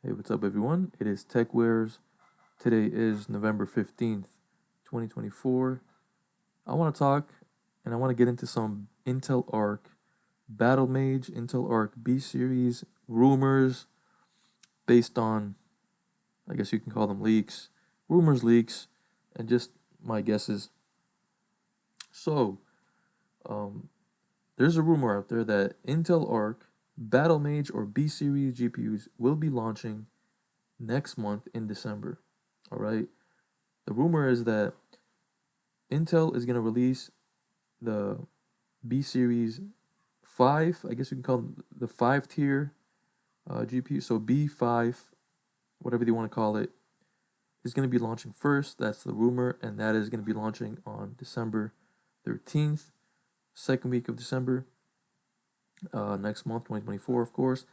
Hey, what's up, everyone? It is TechWares. Today is November 15th, 2024. I want to talk and I want to get into some Intel Arc Battlemage, Intel Arc B series rumors based on, I guess you can call them leaks, rumors, leaks, and just my guesses. So, um, there's a rumor out there that Intel Arc Battlemage or B series GPUs will be launching next month in December. All right. The rumor is that Intel is going to release the B Series 5, I guess you can call them the 5 tier GPU. So B5, whatever they want to call it, is going to be launching first. That's the rumor. And that is going to be launching on December 13th, second week of December, next month, 2024, of course.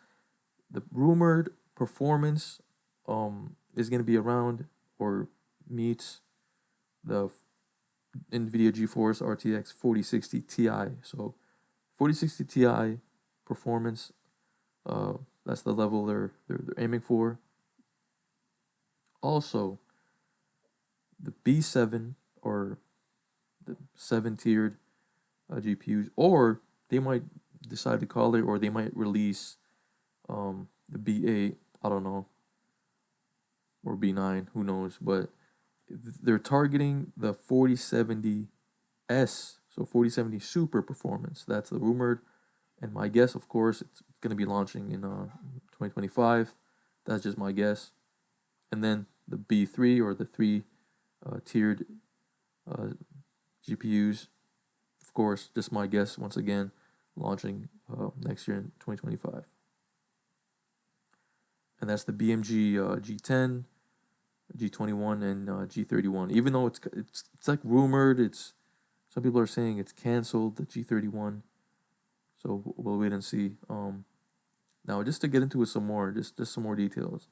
The rumored performance is going to be around or meets the NVIDIA GeForce RTX 4060 Ti. So 4060 Ti performance, that's the level they're aiming for. Also, the B7 or the 7 tiered GPUs, or they might decide to call it, or they might release the B8, I don't know, or B9, who knows, but they're targeting the 4070S, so 4070 Super performance. That's the rumored, and my guess, of course, it's going to be launching in 2025. That's just my guess. And then the B3 or the 3 tiered GPUs, of course, just my guess once again, launching next year in 2025. And that's the BMG G10, G21, and G31. Even though it's like rumored, it's some people are saying it's canceled, the G31. So we'll wait and see. Now just to get into it some more, just some more details.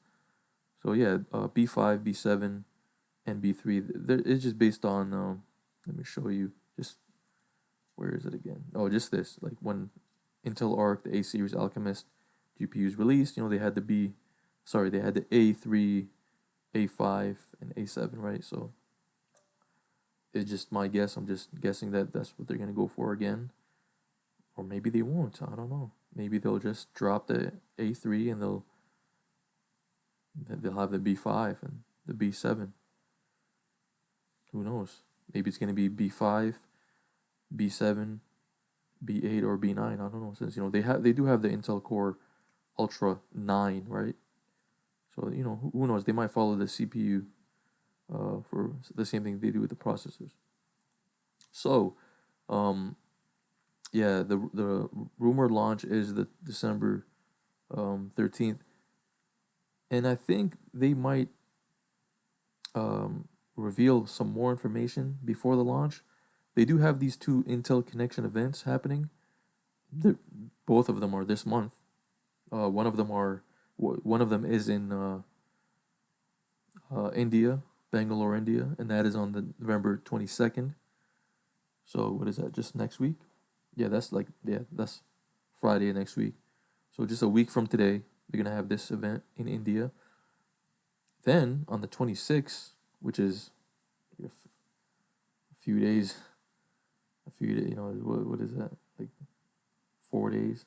So yeah, B5, B7, and B3. It's just based on. Let me show you. Just where is it again? Oh, just this. Like when Intel Arc, the A series Alchemist GPUs released, they had they had the A3, A5, and A7, right? So it's just my guess. I'm just guessing that that's what they're gonna go for again, or maybe they won't. I don't know. Maybe they'll just drop the A3 and they'll have the B5 and the B7. Who knows? Maybe it's gonna be B5, B7, B8, or B9. I don't know. Since they do have the Intel Core Ultra 9, right? So who knows? They might follow the CPU for the same thing they do with the processors. So, yeah, the rumored launch is the December 13th, and I think they might reveal some more information before the launch. They do have these two Intel Connection events happening. Both of them are this month. One of them is in India, Bangalore, India, and that is on the November 22nd. So what is that? Just next week? Yeah, that's Friday next week. So just a week from today, they're gonna have this event in India. Then on the 26th, which is a few days, what is that? Like 4 days.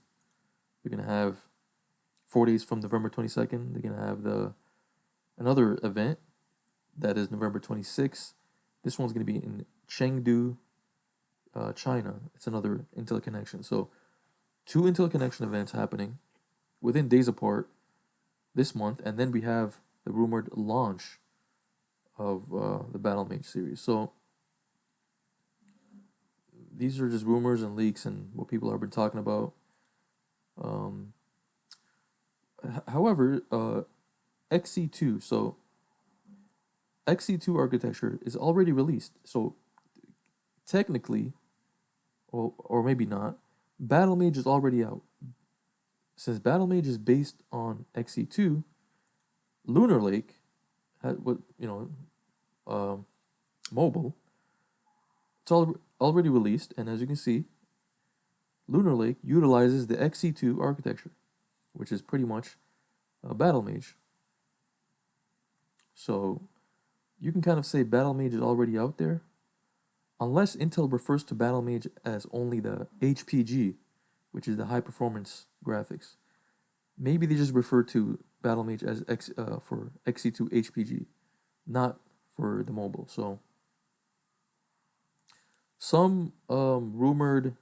They're gonna have 4 days from November 22nd. They're gonna have another event that is November 26th. This one's gonna be in Chengdu, China. It's another Intel Connection. So 2 Intel Connection events happening within days apart this month, and then we have the rumored launch of the Battlemage series. So these are just rumors and leaks and what people have been talking about. However, XC2, so XC2 architecture is already released. So technically, or maybe not, Battlemage is already out. Since Battlemage is based on XC2, Lunar Lake had mobile. It's already released, and as you can see, Lunar Lake utilizes the XC2 architecture, which is pretty much Battlemage. So you can kind of say Battlemage is already out there, unless Intel refers to Battlemage as only the HPG, which is the high performance graphics. Maybe they just refer to Battlemage as for Xe2 HPG, not for the mobile. So some rumored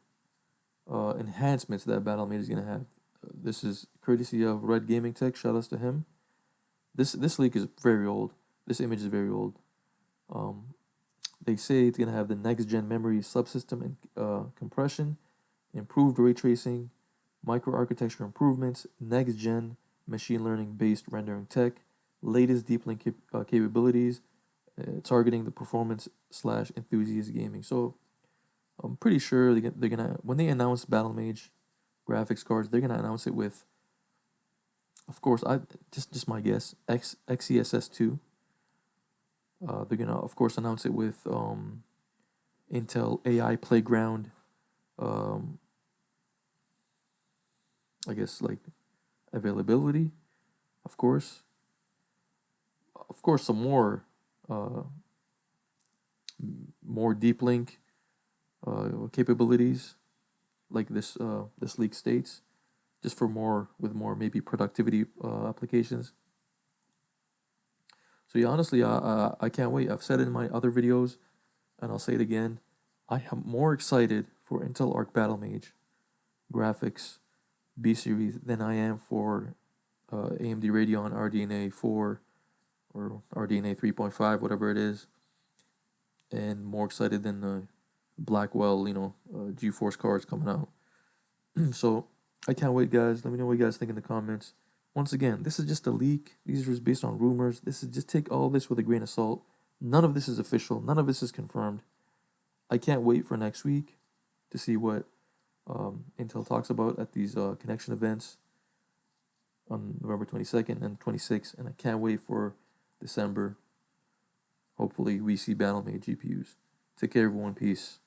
enhancements that Battlemage is gonna have. This is courtesy of Red Gaming Tech. Shout outs to him. This leak is very old. This image is very old. Um, they say it's gonna have the next gen memory subsystem and compression, improved ray tracing, microarchitecture improvements, next gen machine learning based rendering tech, latest deep link capabilities, targeting the performance slash enthusiast gaming. So I'm pretty sure they're gonna when they announce Battlemage graphics cards, they're gonna announce it with, of course, I just my guess, XeSS2. They're gonna of course announce it with Intel AI Playground. Um, I guess like availability, of course. Of course, some uh, more deep link capabilities, like this leak states, just for more with more maybe productivity applications. So yeah, honestly, I can't wait. I've said it in my other videos, and I'll say it again. I am more excited for Intel Arc Battlemage graphics B series than I am for AMD Radeon RDNA 4 or RDNA 3.5, whatever it is, and more excited than the Blackwell, GeForce cards coming out. So I can't wait, guys. Let me know what you guys think in the comments. Once again, this is just a leak. These are just based on rumors. This is just take all this with a grain of salt. None of this is official. None of this is confirmed. I can't wait for next week to see what Intel talks about at these connection events on November 22nd and 26th. And I can't wait for December. Hopefully, we see Battlemage GPUs. Take care, everyone. Peace.